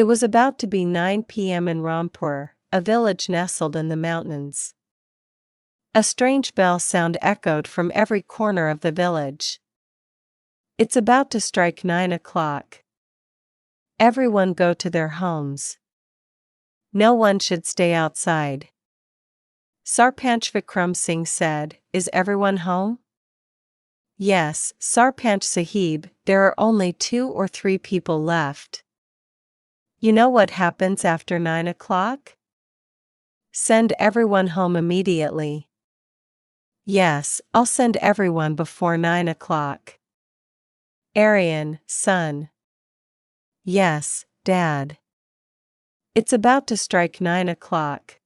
It was about to be 9 p.m. in Rampur, a village nestled in the mountains. A strange bell sound echoed from every corner of the village. It's about to strike 9 o'clock. Everyone go to their homes. No one should stay outside. Sarpanch Vikram Singh said, "Is everyone home?" "Yes, Sarpanch Sahib, there are only 2 or 3 people left." "You know what happens after 9 o'clock? Send everyone home immediately." "Yes, I'll send everyone before 9 o'clock. Aryan, son. "Yes, Dad. It's about to strike 9 o'clock.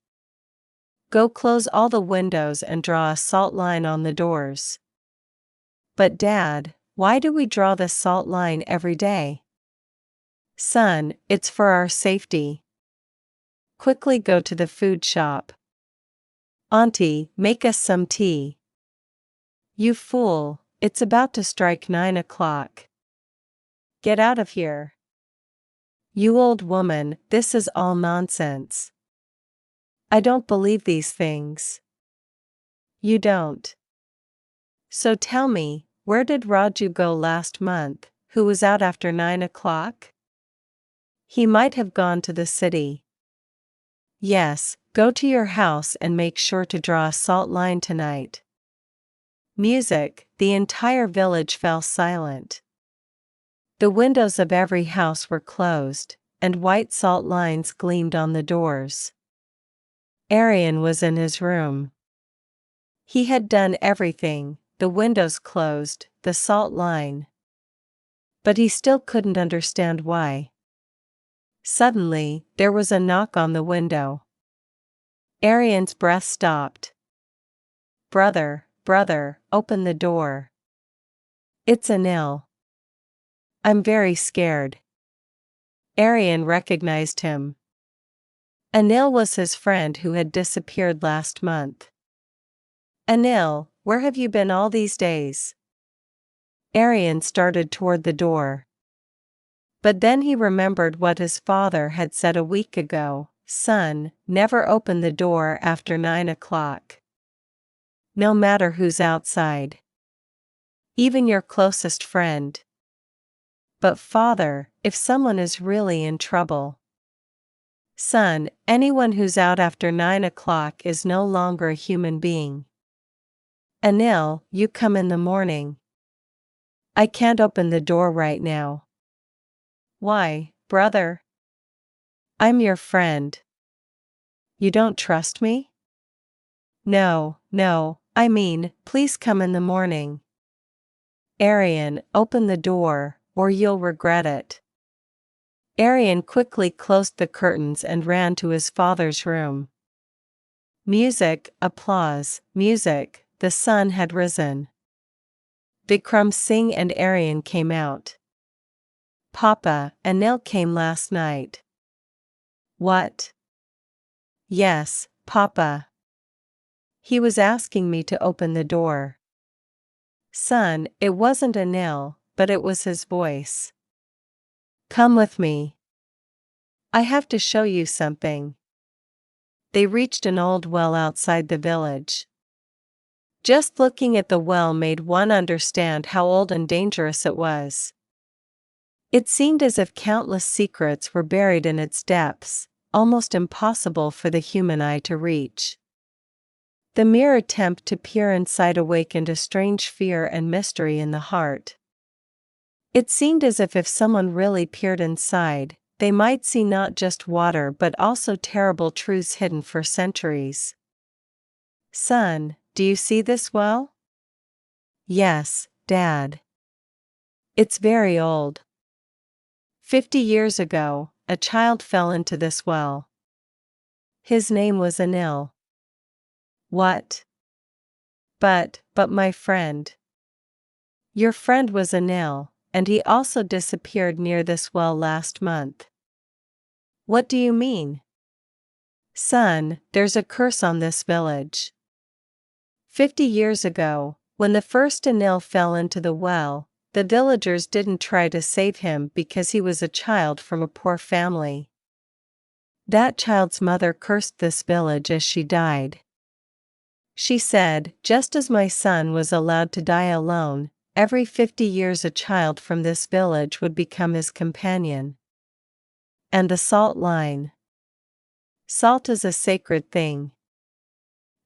Go close all the windows and draw a salt line on the doors." "But Dad, why do we draw the salt line every day?" "Son, it's for our safety. Quickly go to the food shop. Auntie, make us some tea." "You fool, it's about to strike 9 o'clock. Get out of here." "You old woman, this is all nonsense. I don't believe these things." "You don't? So tell me, where did Raju go last month, who was out after 9 o'clock? He might have gone to the city." "Yes, go to your house and make sure to draw a salt line tonight." Music, the entire village fell silent. The windows of every house were closed, and white salt lines gleamed on the doors. Aryan was in his room. He had done everything, the windows closed, the salt line. But he still couldn't understand why. Suddenly, there was a knock on the window. Aryan's breath stopped. Brother, open the door. It's Anil. I'm very scared." Aryan recognized him. Anil was his friend who had disappeared last month. "Anil, where have you been all these days?" Aryan started toward the door. But then he remembered what his father had said a week ago, "Son, never open the door after 9 o'clock. No matter who's outside. Even your closest friend." "But father, if someone is really in trouble?" "Son, anyone who's out after 9 o'clock is no longer a human being. Anil, you come in the morning." "I can't open the door right now." "Why, brother?" "I'm your friend." "You don't trust me?" No, I mean, please come in the morning." "Aryan, open the door, or you'll regret it." Aryan quickly closed the curtains and ran to his father's room. Music, applause, music, the sun had risen. Vikram Singh and Aryan came out. "Papa, Anil came last night." "What?" "Yes, Papa. He was asking me to open the door." "Son, it wasn't Anil, but it was his voice. Come with me. I have to show you something." They reached an old well outside the village. Just looking at the well made one understand how old and dangerous it was. It seemed as if countless secrets were buried in its depths, almost impossible for the human eye to reach. The mere attempt to peer inside awakened a strange fear and mystery in the heart. It seemed as if someone really peered inside, they might see not just water but also terrible truths hidden for centuries. "Son, do you see this well?" "Yes, Dad. It's very old. 50 years ago, a child fell into this well. His name was Anil." "What?" But my friend." "Your friend was Anil, and he also disappeared near this well last month." "What do you mean?" "Son, there's a curse on this village. 50 years ago, when the first Anil fell into the well, The villagers didn't try to save him because he was a child from a poor family. That child's mother cursed this village as she died. She said, just as my son was allowed to die alone, every 50 years a child from this village would become his companion. And the salt line. Salt is a sacred thing.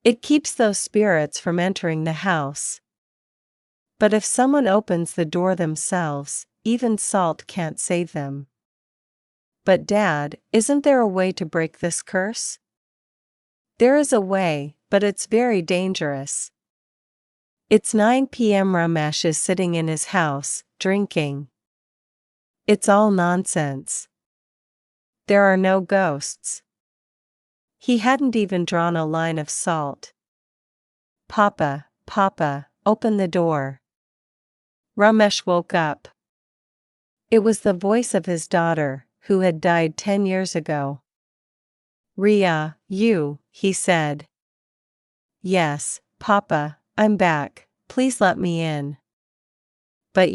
It keeps those spirits from entering the house. But if someone opens the door themselves, even salt can't save them. But Dad, isn't there a way to break this curse? There is a way, but it's very dangerous. It's 9 p.m. Ramesh is sitting in his house, drinking. It's all nonsense. There are no ghosts. He hadn't even drawn a line of salt. Papa, Papa, open the door. Ramesh woke up. It was the voice of his daughter, who had died 10 years ago. Ria, he said. Yes, Papa, I'm back, please let me in. But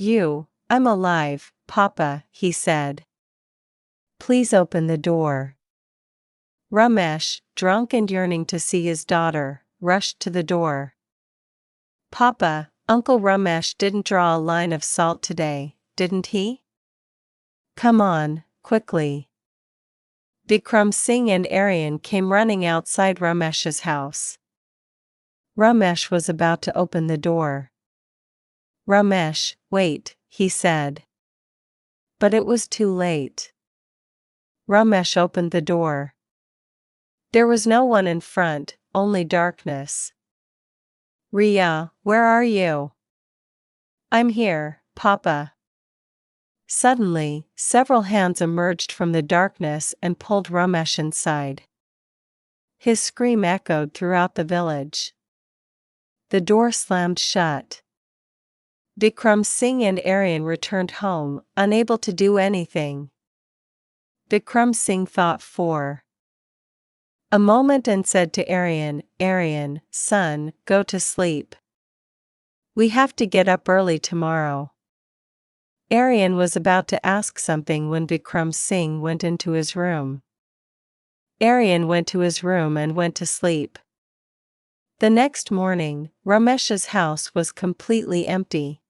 I'm alive, Papa, he said. Please open the door. Ramesh, drunk and yearning to see his daughter, rushed to the door. Papa, Uncle Ramesh didn't draw a line of salt today, didn't he? Come on, quickly. Bikram Singh and Aryan came running outside Ramesh's house. Ramesh was about to open the door. Ramesh, wait, he said. But it was too late. Ramesh opened the door. There was no one in front, only darkness. Ria, where are you? I'm here, Papa. Suddenly, several hands emerged from the darkness and pulled Ramesh inside. His scream echoed throughout the village. The door slammed shut. Bikram Singh and Aryan returned home, unable to do anything. Bikram Singh thought for a moment and said to Aryan, Aryan, son, go to sleep. We have to get up early tomorrow. Aryan was about to ask something when Bikram Singh went into his room. Aryan went to his room and went to sleep. The next morning, Ramesh's house was completely empty.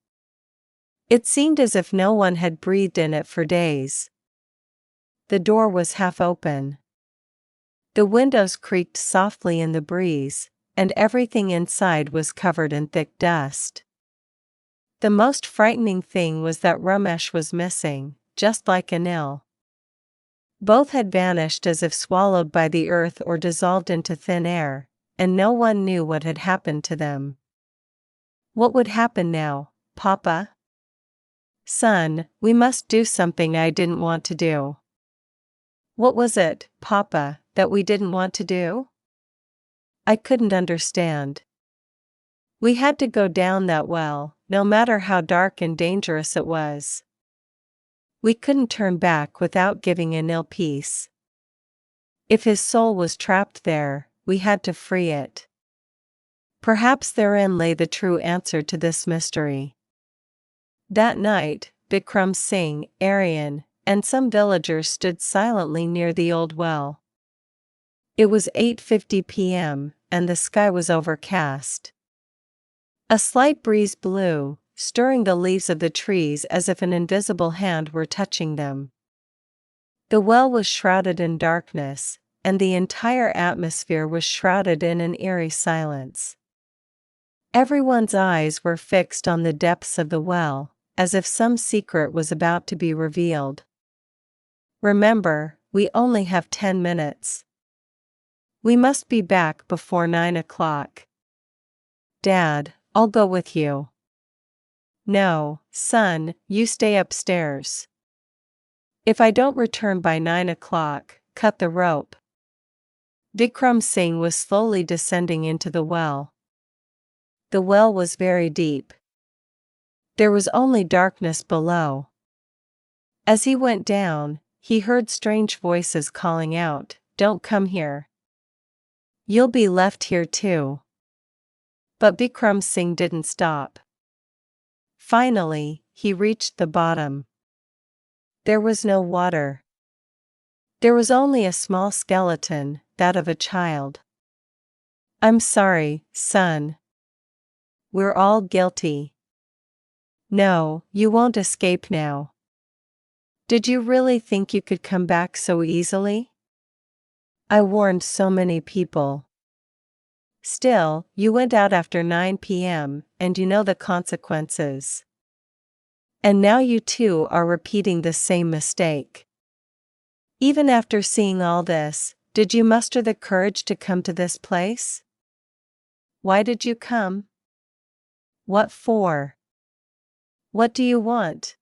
It seemed as if no one had breathed in it for days. The door was half open. The windows creaked softly in the breeze, and everything inside was covered in thick dust. The most frightening thing was that Ramesh was missing, just like Anil. Both had vanished as if swallowed by the earth or dissolved into thin air, and no one knew what had happened to them. What would happen now, Papa? Son, we must do something I didn't want to do. What was it, Papa, that we didn't want to do? I couldn't understand. We had to go down that well, no matter how dark and dangerous it was. We couldn't turn back without giving Anil peace. If his soul was trapped there, we had to free it. Perhaps therein lay the true answer to this mystery. That night, Bikram Singh, Aryan, and some villagers stood silently near the old well. It was 8:50 p.m., and the sky was overcast. A slight breeze blew, stirring the leaves of the trees as if an invisible hand were touching them. The well was shrouded in darkness, and the entire atmosphere was shrouded in an eerie silence. Everyone's eyes were fixed on the depths of the well, as if some secret was about to be revealed. Remember, we only have 10 minutes. We must be back before 9 o'clock. Dad, I'll go with you. No, son, you stay upstairs. If I don't return by 9 o'clock, cut the rope. Bikram Singh was slowly descending into the well. The well was very deep. There was only darkness below. As he went down, he heard strange voices calling out, "Don't come here. You'll be left here too." But Bikram Singh didn't stop. Finally, he reached the bottom. There was no water. There was only a small skeleton, that of a child. I'm sorry, son. We're all guilty. No, you won't escape now. Did you really think you could come back so easily? I warned so many people. Still, you went out after 9 p.m., and you know the consequences. And now you too are repeating the same mistake. Even after seeing all this, did you muster the courage to come to this place? Why did you come? What for? What do you want?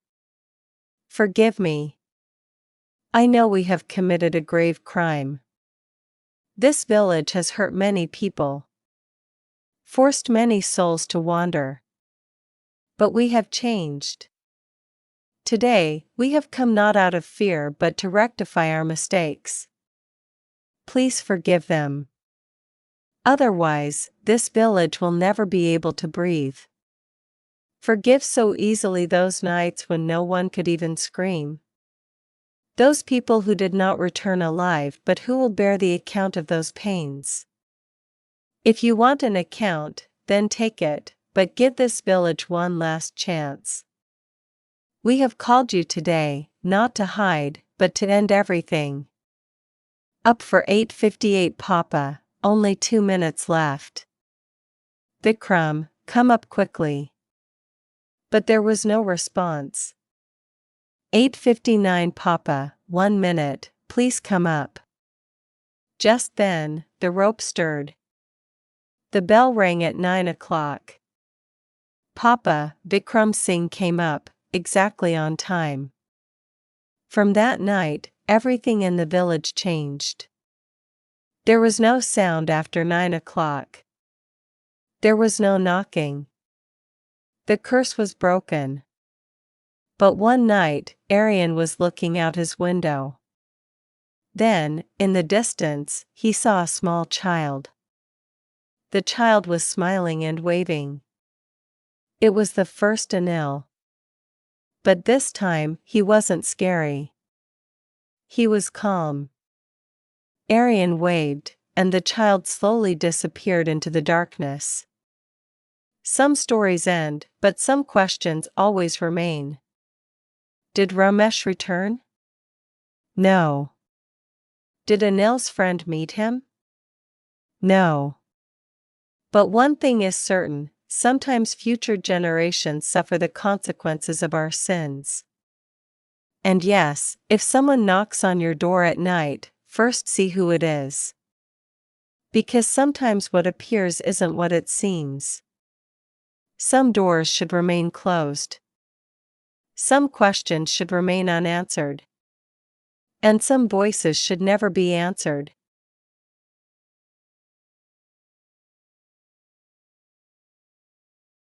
Forgive me. I know we have committed a grave crime. This village has hurt many people, forced many souls to wander. But we have changed. Today, we have come not out of fear but to rectify our mistakes. Please forgive them. Otherwise, this village will never be able to breathe. Forgive so easily those nights when no one could even scream. Those people who did not return alive but who will bear the account of those pains. If you want an account, then take it, but give this village one last chance. We have called you today, not to hide, but to end everything. Up for 8:58 Papa, only 2 minutes left. Vikram, come up quickly. But there was no response. 8:59 Papa, 1 minute, please come up. Just then, the rope stirred. The bell rang at 9 o'clock. Papa, Vikram Singh came up, exactly on time. From that night, everything in the village changed. There was no sound after 9 o'clock. There was no knocking. The curse was broken. But one night, Aryan was looking out his window. Then, in the distance, he saw a small child. The child was smiling and waving. It was the first Anil. But this time, he wasn't scary. He was calm. Aryan waved, and the child slowly disappeared into the darkness. Some stories end, but some questions always remain. Did Ramesh return? No. Did Anil's friend meet him? No. But one thing is certain, sometimes future generations suffer the consequences of our sins. And yes, if someone knocks on your door at night, first see who it is. Because sometimes what appears isn't what it seems. Some doors should remain closed. Some questions should remain unanswered. And some voices should never be answered.